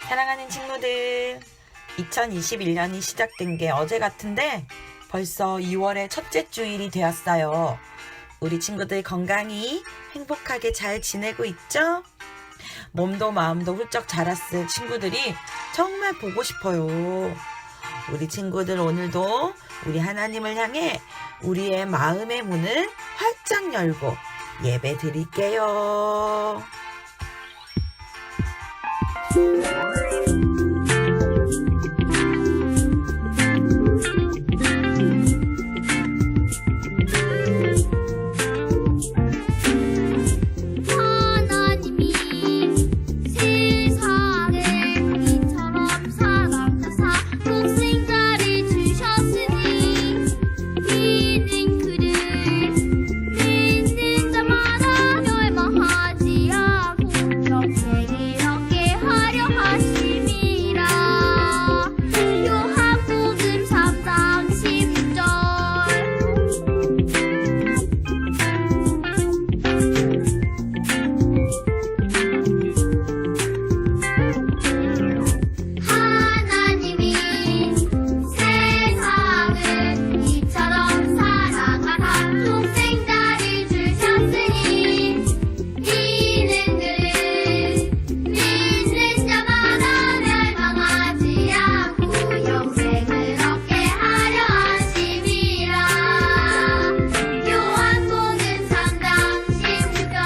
사랑하는 친구들, 2021년이 시작된 게 어제 같은데 벌써 2월의 첫째 주일이 되었어요. 우리 친구들 건강히 행복하게 잘 지내고 있죠? 몸도 마음도 훌쩍 자랐을 친구들이 정말 보고 싶어요. 우리 친구들 오늘도 우리 하나님을 향해 우리의 마음의 문을 활짝 열고 예배 드릴게요. 하나님이 세상을 이처럼 사랑하사 독생자를 주셨으니 이는 그를 믿는 자마다 멸망하지 않고 영생을 얻게 하려 하심이라. 요한복음 3장 10절. 하나님이 세상을 이처럼 사랑하사 독생자를 주셨으니 이는 그를 믿는 자마다 멸망하지 않고 영생을 얻게 하려 하심이라. 요한복음 3장 10절.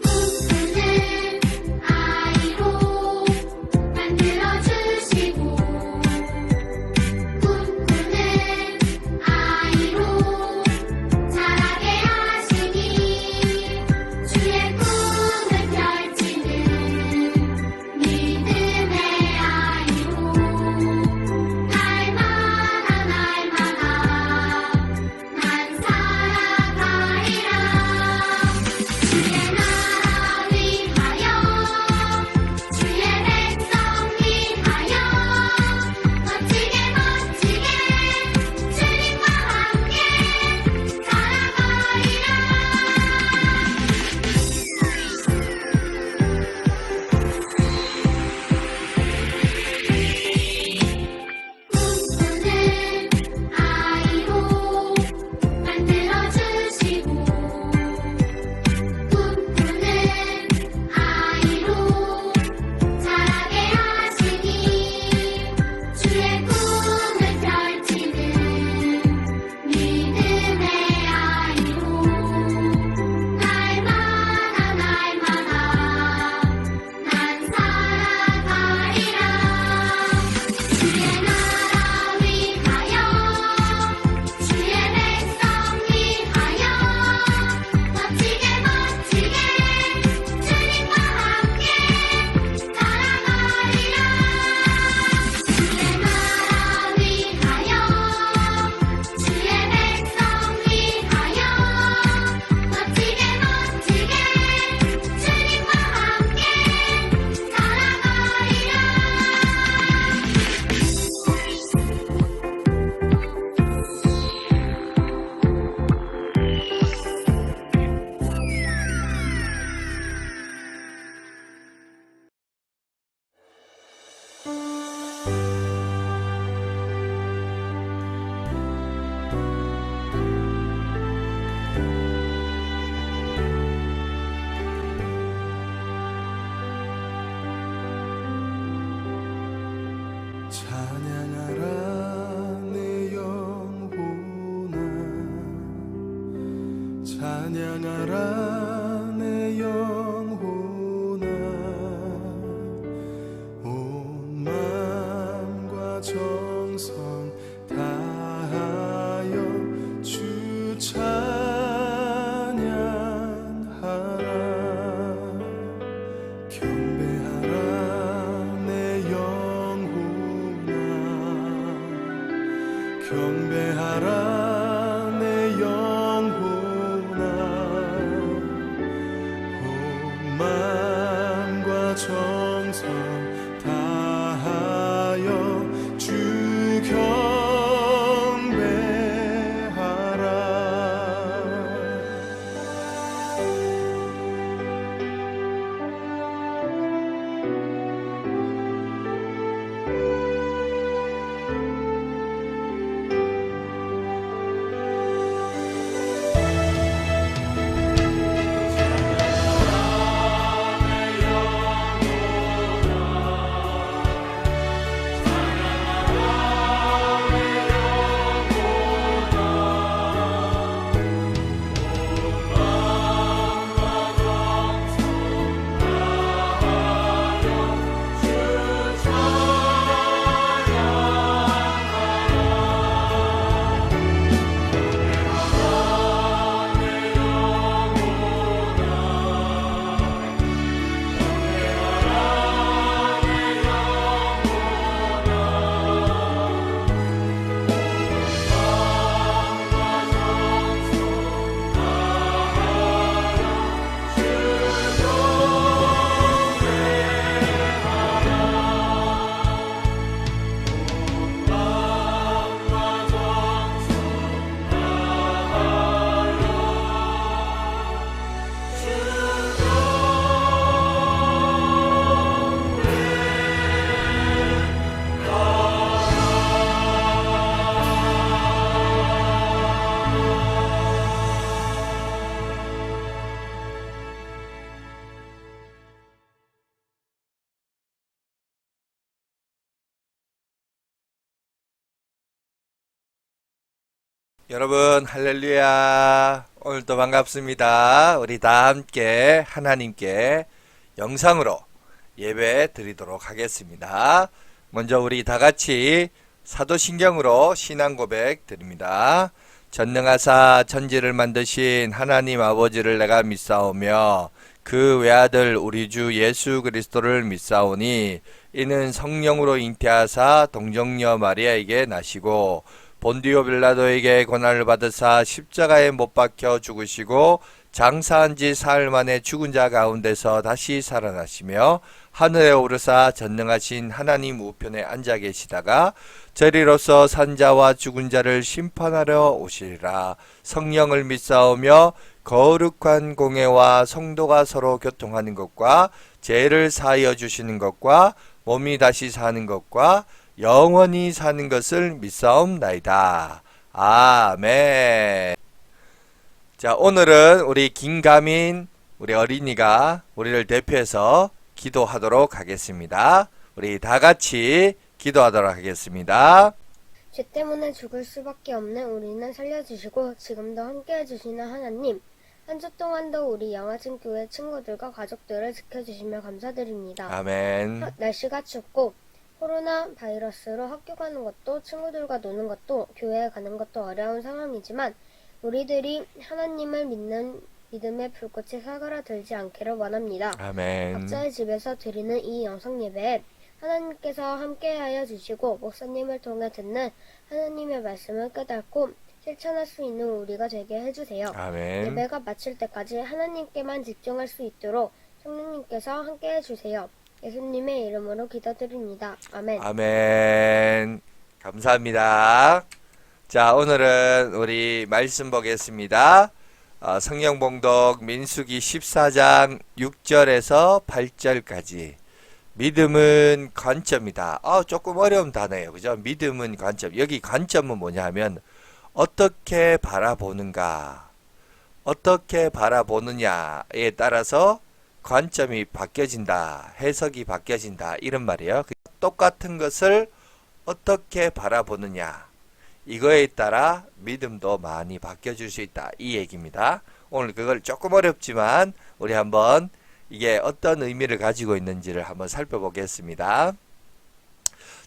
꿈꾸는 아이로 만들어주시고 꿈꾸는 아이로 자라게 하시니 주의 꿈을 펼치는 믿음의 아이로 날마다 난 살아가리라. 주의 나라 위하여 주의 백성 위하여 멋지게 주님과 함께 살아가리라. 꿈꾸는 아이로 만들어주시고 꿈꾸는 아이로 자라게 하시니 주의 꿈을 펼치는 믿음의 아이로 날마다 난 살아가리라. 주의 나라 위하여 주의 백성 위하여 멋지게 주님과 함께 살아가리라. 주의 나라 위하여 주의 백성 위하여 멋지게 주님과 함께 찬양하라 내 영혼아 찬양하라 내 영혼아 온 마음과 정성 다하여 주 찬양하라. 경배하라 내 영혼아 마음과 정성 다하여 주 여러분 할렐루야. 오늘도 반갑습니다. 우리 다 함께 하나님께 영상으로 예배 드리도록 하겠습니다. 먼저 우리 다 같이 사도신경으로 신앙 고백 드립니다. 전능하사 천지를 만드신 하나님 아버지를 내가 믿사오며 그 외아들 우리 주 예수 그리스도를 믿사오니 이는 성령으로 잉태하사 동정녀 마리아에게 나시고 본디오 빌라도에게 고난을 받으사 십자가에 못 박혀 죽으시고 장사한 지 사흘 만에 죽은 자 가운데서 다시 살아나시며 하늘에 오르사 전능하신 하나님 우편에 앉아 계시다가 저리로서 산자와 죽은 자를 심판하러 오시리라. 성령을 믿사오며 거룩한 공회와 성도가 서로 교통하는 것과 죄를 사하여 주시는 것과 몸이 다시 사는 것과 영원히 사는 것을 믿사옵나이다. 아멘. 자, 오늘은 우리 김가민 우리 어린이가 우리를 대표해서 기도하도록 하겠습니다. 우리 다 같이 기도하도록 하겠습니다. 죄 때문에 죽을 수밖에 없는 우리는 살려주시고 지금도 함께해 주시는 하나님, 한 주 동안도 우리 양화진 교회 친구들과 가족들을 지켜주시며 감사드립니다. 아멘. 날씨가 춥고 코로나 바이러스로 학교 가는 것도 친구들과 노는 것도 교회에 가는 것도 어려운 상황이지만 우리들이 하나님을 믿는 믿음의 불꽃이 사그라들지 않기를 원합니다. 아멘. 각자의 집에서 드리는 이 영상 예배에 하나님께서 함께하여 주시고 목사님을 통해 듣는 하나님의 말씀을 깨닫고 실천할 수 있는 우리가 되게 해주세요. 아멘. 예배가 마칠 때까지 하나님께만 집중할 수 있도록 성령님께서 함께해 주세요. 예수님의 이름으로 기도드립니다. 아멘. 아멘. 감사합니다. 자, 오늘은 우리 말씀 보겠습니다. 성경 봉독 민수기 14장 6절에서 8절까지. 믿음은 관점이다. 조금 어려운 단어예요. 그죠? 믿음은 관점. 여기 관점은 뭐냐 하면 어떻게 바라보는가, 어떻게 바라보느냐에 따라서 관점이 바뀌어진다, 해석이 바뀌어진다, 이런 말이에요. 똑같은 것을 어떻게 바라보느냐, 이거에 따라 믿음도 많이 바뀌어질 수 있다, 이 얘기입니다. 오늘 그걸 조금 어렵지만 우리 한번 이게 어떤 의미를 가지고 있는지를 한번 살펴보겠습니다.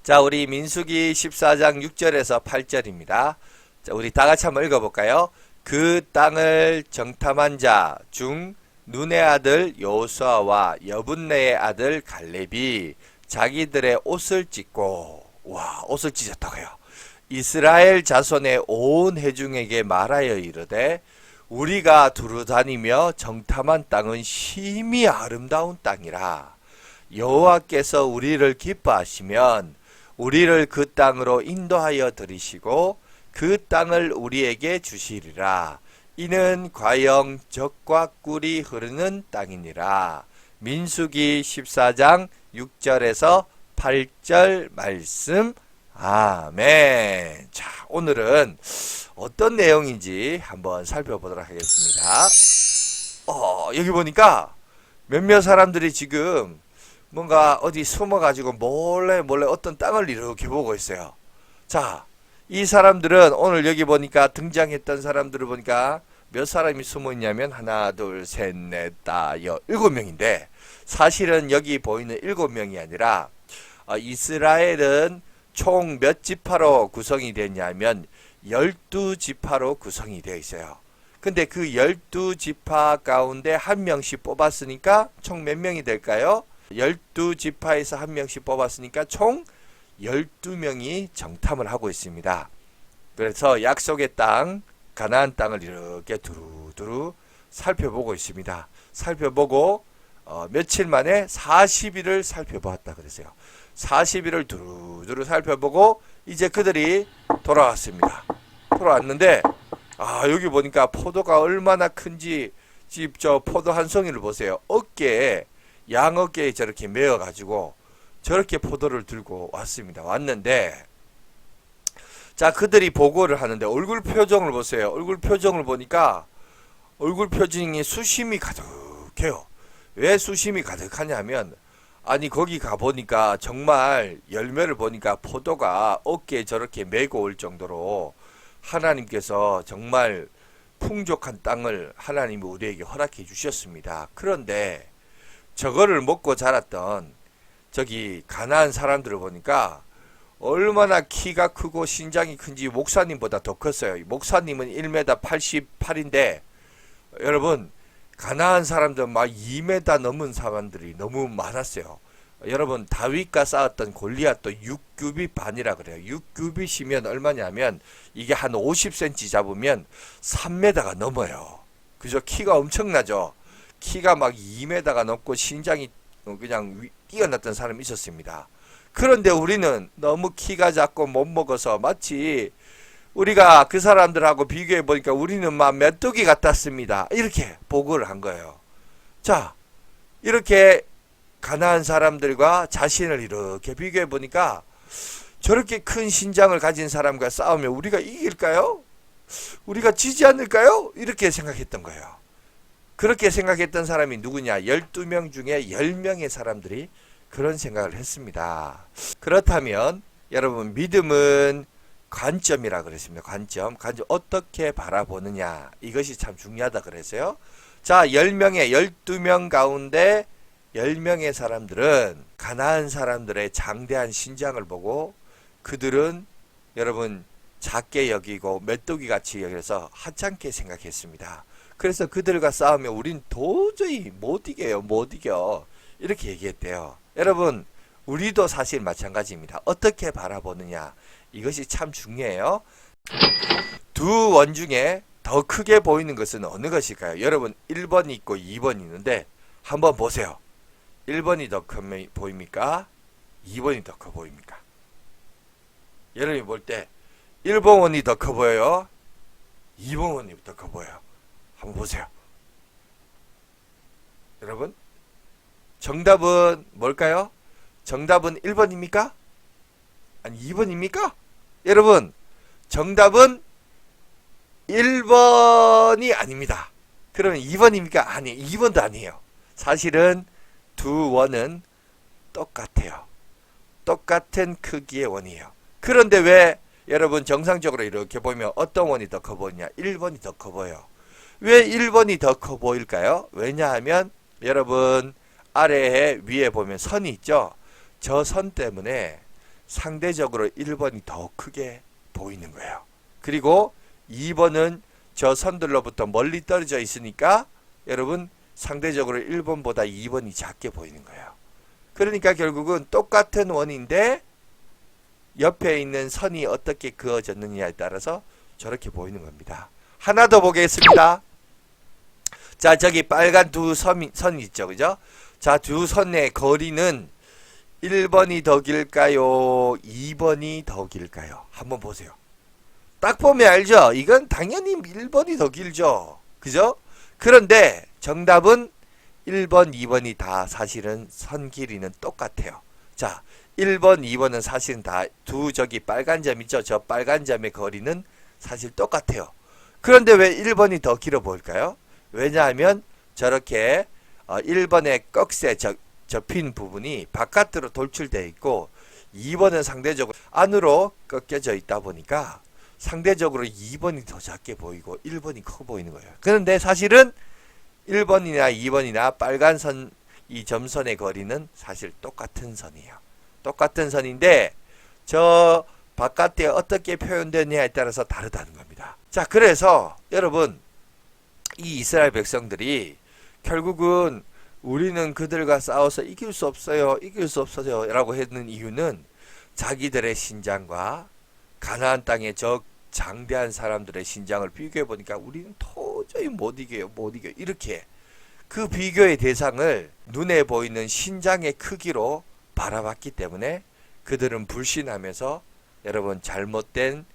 자, 우리 민수기 14장 6절에서 8절입니다. 자, 우리 다 같이 한번 읽어볼까요? 그 땅을 정탐한 자 중 눈의 아들 여호수아와 여분네의 아들 갈렙이 자기들의 옷을 찢고, 옷을 찢었다고요. 이스라엘 자손의 온 회중에게 말하여 이르되 우리가 두루 다니며 정탐한 땅은 심히 아름다운 땅이라. 여호와께서 우리를 기뻐하시면 우리를 그 땅으로 인도하여 들이시고 그 땅을 우리에게 주시리라. 이는 과영 젖과 꿀이 흐르는 땅이니라. 민수기 14장 6절에서 8절 말씀. 아멘. 자, 오늘은 어떤 내용인지 한번 살펴보도록 하겠습니다. 여기 보니까 몇몇 사람들이 지금 뭔가 어디 숨어가지고 몰래 어떤 땅을 이렇게 보고 있어요. 자, 이 사람들은 오늘 여기 보니까 등장했던 사람들을 보니까 몇 사람이 숨어 있냐면 하나, 둘, 셋, 넷, 다, 여, 7명인데 사실은 여기 보이는 7명이 아니라 이스라엘은 총 몇 지파로 구성이 됐냐면 12지파로 구성이 되어 있어요. 근데 그 12지파 가운데 한 명씩 뽑았으니까 총 몇 명이 될까요? 12지파에서 한 명씩 뽑았으니까 총 12명이 정탐을 하고 있습니다. 그래서 약속의 땅, 가나안 땅을 이렇게 두루두루 살펴보고 있습니다. 살펴보고 며칠 만에 40일을 살펴보았다 그랬어요. 40일을 두루두루 살펴보고 이제 그들이 돌아왔습니다. 돌아왔는데 여기 보니까 포도가 얼마나 큰지 저 포도 한 송이를 보세요. 양 어깨에 저렇게 메어 가지고 저렇게 포도를 들고 왔습니다. 왔는데 자, 그들이 보고를 하는데 얼굴 표정을 보세요. 얼굴 표정을 보니까 얼굴 표정이 수심이 가득해요. 왜 수심이 가득하냐면 아니 거기 가보니까 정말 열매를 보니까 포도가 어깨에 저렇게 메고 올 정도로 하나님께서 정말 풍족한 땅을 하나님이 우리에게 허락해 주셨습니다. 그런데 저거를 먹고 자랐던 저기 가나안 사람들을 보니까 얼마나 키가 크고 신장이 큰지 목사님보다 더 컸어요. 목사님은 1m 88인데 여러분 가나안 사람들 막 2m 넘은 사람들이 너무 많았어요. 여러분 다윗과 싸웠던 골리앗도 6규빗 반이라 그래요. 6규빗이면 얼마냐면 이게 한 50cm 잡으면 3m가 넘어요. 그죠? 키가 엄청나죠. 키가 막 2m가 넘고 신장이 그냥 뛰어났던 사람이 있었습니다. 그런데 우리는 너무 키가 작고 못 먹어서 마치 우리가 그 사람들하고 비교해 보니까 우리는 막 메뚜기 같았습니다. 이렇게 보고를 한 거예요. 자, 이렇게 가나안 사람들과 자신을 이렇게 비교해 보니까 저렇게 큰 신장을 가진 사람과 싸우면 우리가 이길까요? 우리가 지지 않을까요? 이렇게 생각했던 거예요. 그렇게 생각했던 사람이 누구냐? 12명 중에 10명의 사람들이 그런 생각을 했습니다. 그렇다면 여러분 믿음은 관점이라 그랬습니다. 관점 어떻게 바라보느냐 이것이 참 중요하다 그랬어요. 자, 12명 가운데 10명의 사람들은 가나안 사람들의 장대한 신장을 보고 그들은 여러분 작게 여기고 메뚜기 같이 여겨서 하찮게 생각했습니다. 그래서 그들과 싸우면 우린 도저히 못 이겨 이렇게 얘기했대요. 여러분 우리도 사실 마찬가지입니다. 어떻게 바라보느냐 이것이 참 중요해요. 두 원 중에 더 크게 보이는 것은 어느 것일까요? 여러분 1번이 있고 2번이 있는데 한번 보세요. 1번이 더 커 보입니까? 2번이 더 커 보입니까? 여러분이 볼 때 1번 원이 더 커 보여요? 2번 원이 더 커 보여요? 한번 보세요. 여러분 정답은 뭘까요? 정답은 1번입니까? 아니 2번입니까? 여러분 정답은 1번이 아닙니다. 그러면 2번입니까? 아니 2번도 아니에요. 사실은 두 원은 똑같아요. 똑같은 크기의 원이에요. 그런데 왜 여러분 정상적으로 이렇게 보면 어떤 원이 더 커 보이냐? 1번이 더 커 보여요. 왜 1번이 더 커 보일까요? 왜냐하면 여러분 아래에 위에 보면 선이 있죠. 저 선 때문에 상대적으로 1번이 더 크게 보이는 거예요. 그리고 2번은 저 선들로부터 멀리 떨어져 있으니까 여러분 상대적으로 1번보다 2번이 작게 보이는 거예요. 그러니까 결국은 똑같은 원인데 옆에 있는 선이 어떻게 그어졌느냐에 따라서 저렇게 보이는 겁니다. 하나 더 보겠습니다. 자, 저기 빨간 선 있죠, 그죠? 자, 두 선의 거리는 1번이 더 길까요? 2번이 더 길까요? 한번 보세요. 딱 보면 알죠? 이건 당연히 1번이 더 길죠. 그죠? 그런데 정답은 1번, 2번이 다 사실은 선 길이는 똑같아요. 자, 1번, 2번은 사실은 다 저기 빨간 점 있죠? 저 빨간 점의 거리는 사실 똑같아요. 그런데 왜 1번이 더 길어 보일까요? 왜냐하면 저렇게 1번의 꺽쇠 접힌 부분이 바깥으로 돌출되어 있고 2번은 상대적으로 안으로 꺾여져 있다 보니까 상대적으로 2번이 더 작게 보이고 1번이 커 보이는 거예요. 그런데 사실은 1번이나 2번이나 빨간 선, 이 점선의 거리는 사실 똑같은 선이에요. 똑같은 선인데 저 바깥에 어떻게 표현되느냐에 따라서 다르다는 겁니다. 자, 그래서 여러분 이 이스라엘 백성들이 결국은 우리는 그들과 싸워서 이길 수 없어요. 이길 수 없어요. 라고 했는 이유는 자기들의 신장과 가나안 땅의 저 장대한 사람들의 신장을 비교해 보니까 우리는 도저히 못 이겨요. 못 이겨요. 이렇게 그 비교의 대상을 눈에 보이는 신장의 크기로 바라봤기 때문에 그들은 불신하면서 여러분 잘못된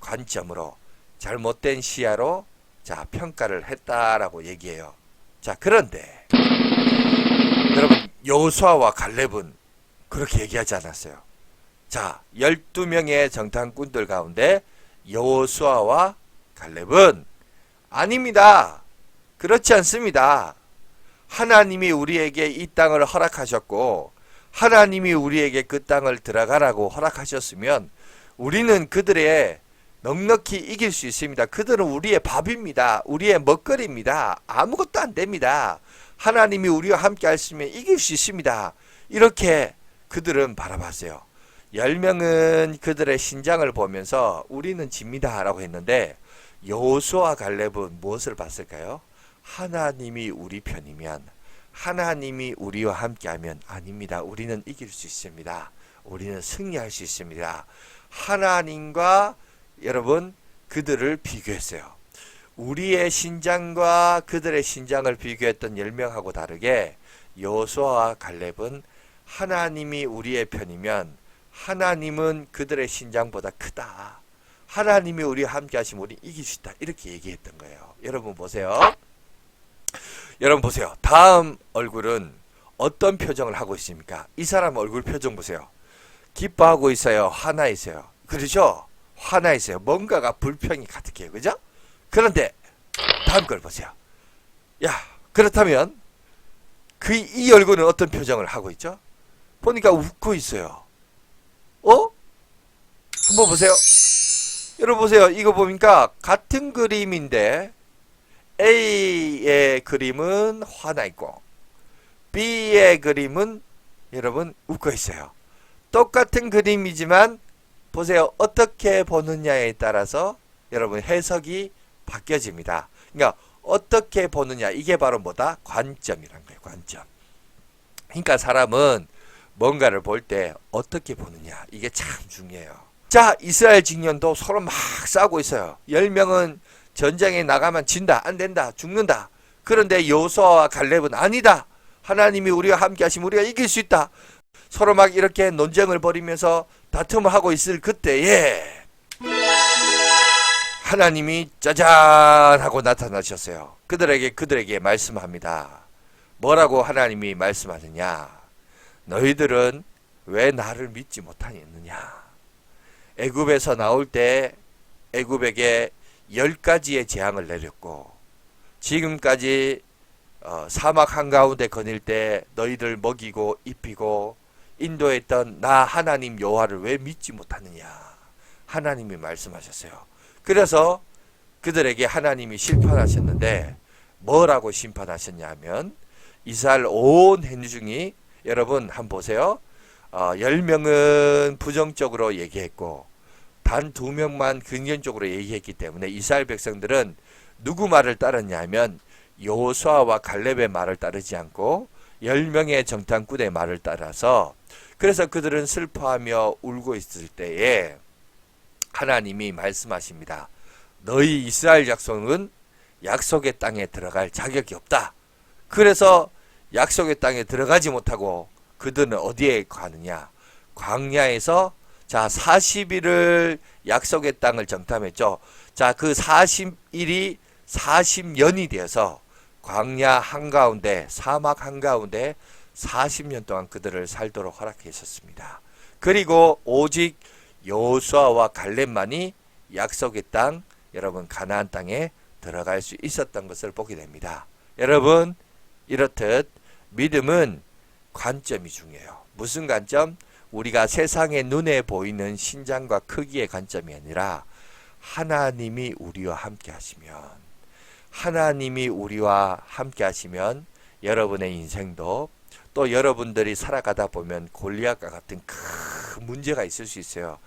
관점으로 잘못된 시야로 자 평가를 했다라고 얘기해요. 자, 그런데 여러분 여호수아와 갈렙은 그렇게 얘기하지 않았어요. 자, 12명의 정탐꾼들 가운데 여호수아와 갈렙은 아닙니다. 그렇지 않습니다. 하나님이 우리에게 이 땅을 허락하셨고 하나님이 우리에게 그 땅을 들어가라고 허락하셨으면 우리는 그들의 넉넉히 이길 수 있습니다. 그들은 우리의 밥입니다. 우리의 먹거리입니다. 아무것도 안 됩니다. 하나님이 우리와 함께 하시면 이길 수 있습니다. 이렇게 그들은 바라봤어요. 10명은 그들의 신장을 보면서 우리는 집니다 라고 했는데 여호수아와 갈렙은 무엇을 봤을까요? 하나님이 우리 편이면 하나님이 우리와 함께하면 아닙니다. 우리는 이길 수 있습니다. 우리는 승리할 수 있습니다. 하나님과 여러분 그들을 비교했어요. 우리의 신장과 그들의 신장을 비교했던 10명하고 다르게 여호수아와 갈렙은 하나님이 우리의 편이면 하나님은 그들의 신장보다 크다. 하나님이 우리와 함께 하시면 우리 이길 수 있다. 이렇게 얘기했던 거예요. 여러분 보세요. 여러분 보세요. 다음 얼굴은 어떤 표정을 하고 있습니까? 이 사람 얼굴 표정 보세요. 기뻐하고 있어요. 화나 있어요. 그렇죠? 화나 있어요. 뭔가가 불평이 가득해요. 그죠? 그런데 다음 걸 보세요. 야, 그렇다면 이 얼굴은 어떤 표정을 하고 있죠? 보니까 웃고 있어요. 한번 보세요. 여러분 보세요. 이거 보니까 같은 그림인데 A의 그림은 화나 있고 B의 그림은 여러분 웃고 있어요. 똑같은 그림이지만 보세요. 어떻게 보느냐에 따라서 여러분 해석이 바뀌어집니다. 그러니까 어떻게 보느냐 이게 바로 뭐다? 관점이란 거예요. 관점. 그러니까 사람은 뭔가를 볼 때 어떻게 보느냐 이게 참 중요해요. 자, 이스라엘 직년도 서로 막 싸우고 있어요. 10명은 전쟁에 나가면 진다, 안 된다, 죽는다. 그런데 여호수아와 갈렙은 아니다. 하나님이 우리와 함께 하시면 우리가 이길 수 있다. 서로 막 이렇게 논쟁을 벌이면서 다툼을 하고 있을 그때에 하나님이 짜잔 하고 나타나셨어요. 그들에게 말씀합니다. 뭐라고 하나님이 말씀하느냐? 너희들은 왜 나를 믿지 못하느냐? 애굽에서 나올 때 애굽에게 10가지의 재앙을 내렸고 지금까지 사막 한가운데 거닐 때 너희들 먹이고 입히고 인도했던 나 하나님 여호와를 왜 믿지 못하느냐? 하나님이 말씀하셨어요. 그래서 그들에게 하나님이 심판하셨는데 뭐라고 심판하셨냐면 이스라엘 온 회중이 여러분 한번 보세요. 10명은 부정적으로 얘기했고 단 2명만 긍정적으로 얘기했기 때문에 이스라엘 백성들은 누구 말을 따랐냐면 여호수아와 갈렙의 말을 따르지 않고 10명의 정탐꾼의 말을 따라서 그래서 그들은 슬퍼하며 울고 있을 때에 하나님이 말씀하십니다. 너희 이스라엘 백성은 약속의 땅에 들어갈 자격이 없다. 그래서 약속의 땅에 들어가지 못하고 그들은 어디에 가느냐? 광야에서 자 40일을 약속의 땅을 정탐했죠. 자 그 40일이 40년이 되어서 광야 한가운데 사막 한가운데 40년 동안 그들을 살도록 허락했었습니다. 그리고 오직 여호수아와 갈렙만이 약속의 땅 여러분 가나안 땅에 들어갈 수 있었던 것을 보게 됩니다. 여러분 이렇듯 믿음은 관점이 중요해요. 무슨 관점? 우리가 세상의 눈에 보이는 신장과 크기의 관점이 아니라 하나님이 우리와 함께 하시면 하나님이 우리와 함께 하시면 여러분의 인생도 또 여러분들이 살아가다 보면 골리앗과 같은 큰 문제가 있을 수 있어요.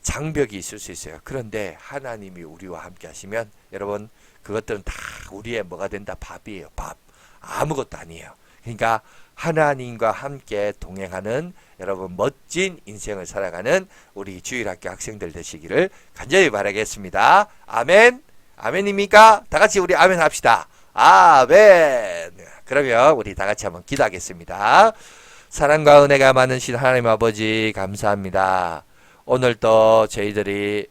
장벽이 있을 수 있어요. 그런데 하나님이 우리와 함께 하시면 여러분 그것들은 다 우리의 뭐가 된다? 밥이에요. 밥. 아무것도 아니에요. 그러니까 하나님과 함께 동행하는 여러분 멋진 인생을 살아가는 우리 주일학교 학생들 되시기를 간절히 바라겠습니다. 아멘. 아멘입니까? 다 같이 우리 아멘 합시다. 아멘. 그러면 우리 다 같이 한번 기도하겠습니다. 사랑과 은혜가 많으신 하나님 아버지 감사합니다. 오늘 또 저희들이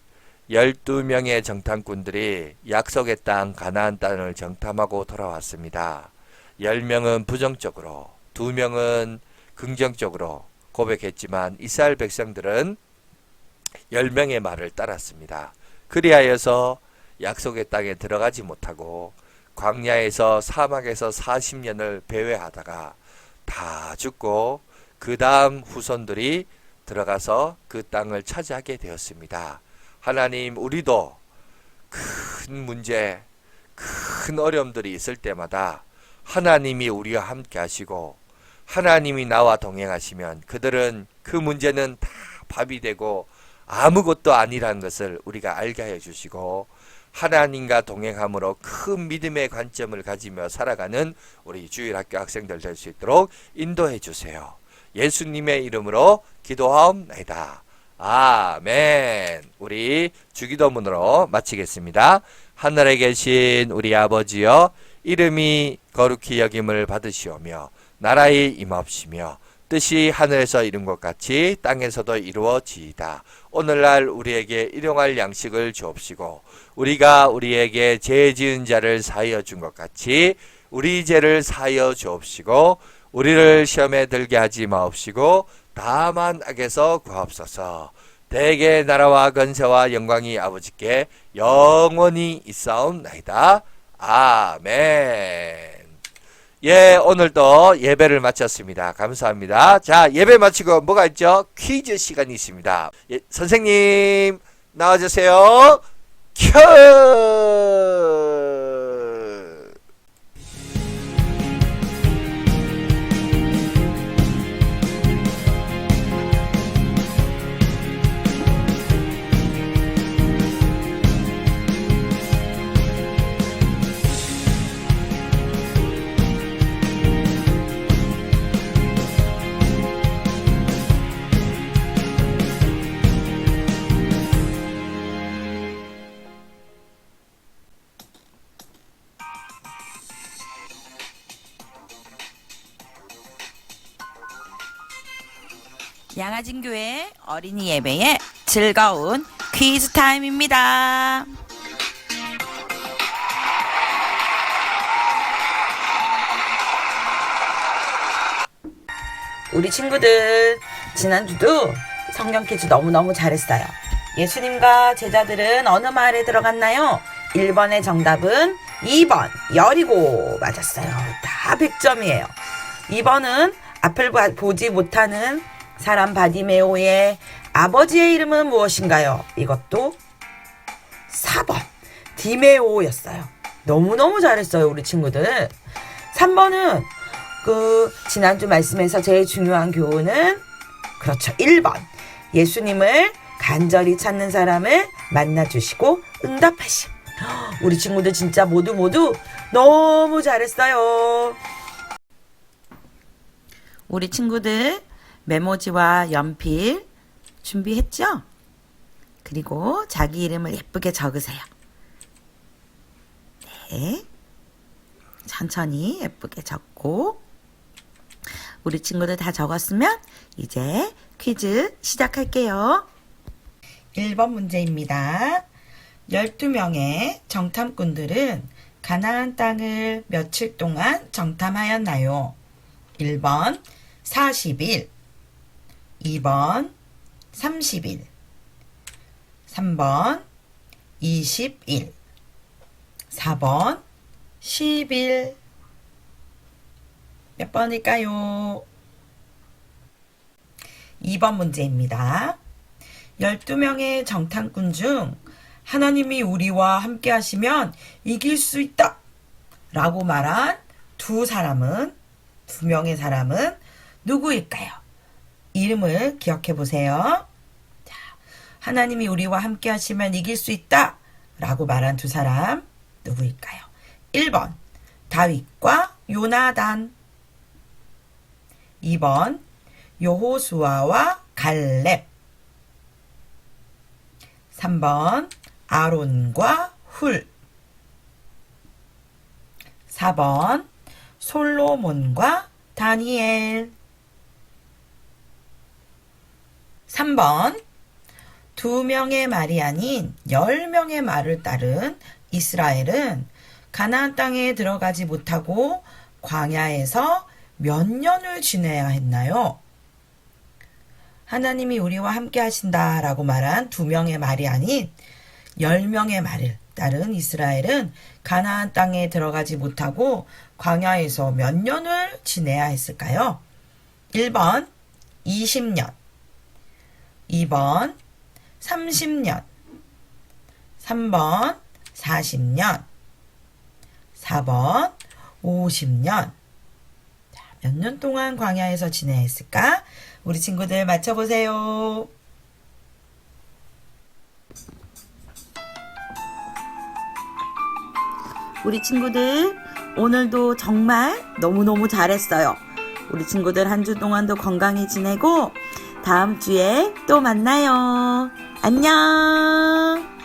12명의 정탐꾼들이 약속의 땅 가나안 땅을 정탐하고 돌아왔습니다. 10명은 부정적으로 2명은 긍정적으로 고백했지만 이스라엘 백성들은 10명의 말을 따랐습니다. 그리하여서 약속의 땅에 들어가지 못하고 광야에서 사막에서 40년을 배회하다가 다 죽고 그 다음 후손들이 들어가서 그 땅을 차지하게 되었습니다. 하나님 우리도 큰 문제 큰 어려움들이 있을 때마다 하나님이 우리와 함께 하시고 하나님이 나와 동행하시면 그들은 그 문제는 다 밥이 되고 아무것도 아니라는 것을 우리가 알게 하여 주시고 하나님과 동행함으로 큰 믿음의 관점을 가지며 살아가는 우리 주일학교 학생들 될 수 있도록 인도해 주세요. 예수님의 이름으로 기도하옵나이다. 아멘. 우리 주기도문으로 마치겠습니다. 하늘에 계신 우리 아버지여 이름이 거룩히 여김을 받으시오며 나라의 임하옵시며 뜻이 하늘에서 이룬 것 같이 땅에서도 이루어지이다. 오늘날 우리에게 일용할 양식을 주옵시고 우리가 우리에게 죄 지은 자를 사하여 준 것 같이 우리 죄를 사하여 주옵시고 우리를 시험에 들게 하지 마옵시고 다만 악에서 구하옵소서. 대개 나라와 건세와 영광이 아버지께 영원히 있사옵나이다. 아멘. 예, 오늘도 예배를 마쳤습니다. 감사합니다. 자, 예배 마치고 뭐가 있죠? 퀴즈 시간이 있습니다. 예, 선생님 나와주세요. 큐! 양아진교회 어린이 예배의 즐거운 퀴즈 타임입니다. 우리 친구들 지난주도 성경 퀴즈 너무너무 잘했어요. 예수님과 제자들은 어느 마을에 들어갔나요? 1번의 정답은 2번 여리고 맞았어요. 다 100점이에요. 2번은 앞을 보지 못하는 사람 바디메오의 아버지의 이름은 무엇인가요? 이것도 4번 디메오였어요. 너무너무 잘했어요, 우리 친구들. 3번은 지난주 말씀에서 제일 중요한 교훈은 그렇죠, 1번 예수님을 간절히 찾는 사람을 만나주시고 응답하심. 우리 친구들 진짜 모두 너무 잘했어요. 우리 친구들 메모지와 연필 준비했죠? 그리고 자기 이름을 예쁘게 적으세요. 네. 천천히 예쁘게 적고 우리 친구들 다 적었으면 이제 퀴즈 시작할게요. 1번 문제입니다. 12명의 정탐꾼들은 가나안 땅을 며칠 동안 정탐하였나요? 1번 40일, 2번 30일, 3번 20일, 4번 10일. 몇 번일까요? 2번 문제입니다. 12명의 정탐꾼 중 하나님이 우리와 함께 하시면 이길 수 있다 라고 말한 두 명의 사람은 누구일까요? 이름을 기억해 보세요. 자, 하나님이 우리와 함께 하시면 이길 수 있다 라고 말한 두 사람 누구일까요? 1번 다윗과 요나단, 2번 여호수아와 갈렙, 3번 아론과 훌, 4번 솔로몬과 다니엘. 3번 2명의 말이 아닌 10명의 말을 따른 이스라엘은 가나안 땅에 들어가지 못하고 광야에서 몇 년을 지내야 했나요? 하나님이 우리와 함께 하신다라고 말한 2명의 말이 아닌 10명의 말을 따른 이스라엘은 가나안 땅에 들어가지 못하고 광야에서 몇 년을 지내야 했을까요? 1번 20년, 2번 30년, 3번 40년, 4번 50년. 몇 년 동안 광야에서 지내야 했을까? 우리 친구들 맞춰보세요. 우리 친구들 오늘도 정말 너무너무 잘했어요. 우리 친구들 한 주 동안도 건강히 지내고 다음 주에 또 만나요. 안녕.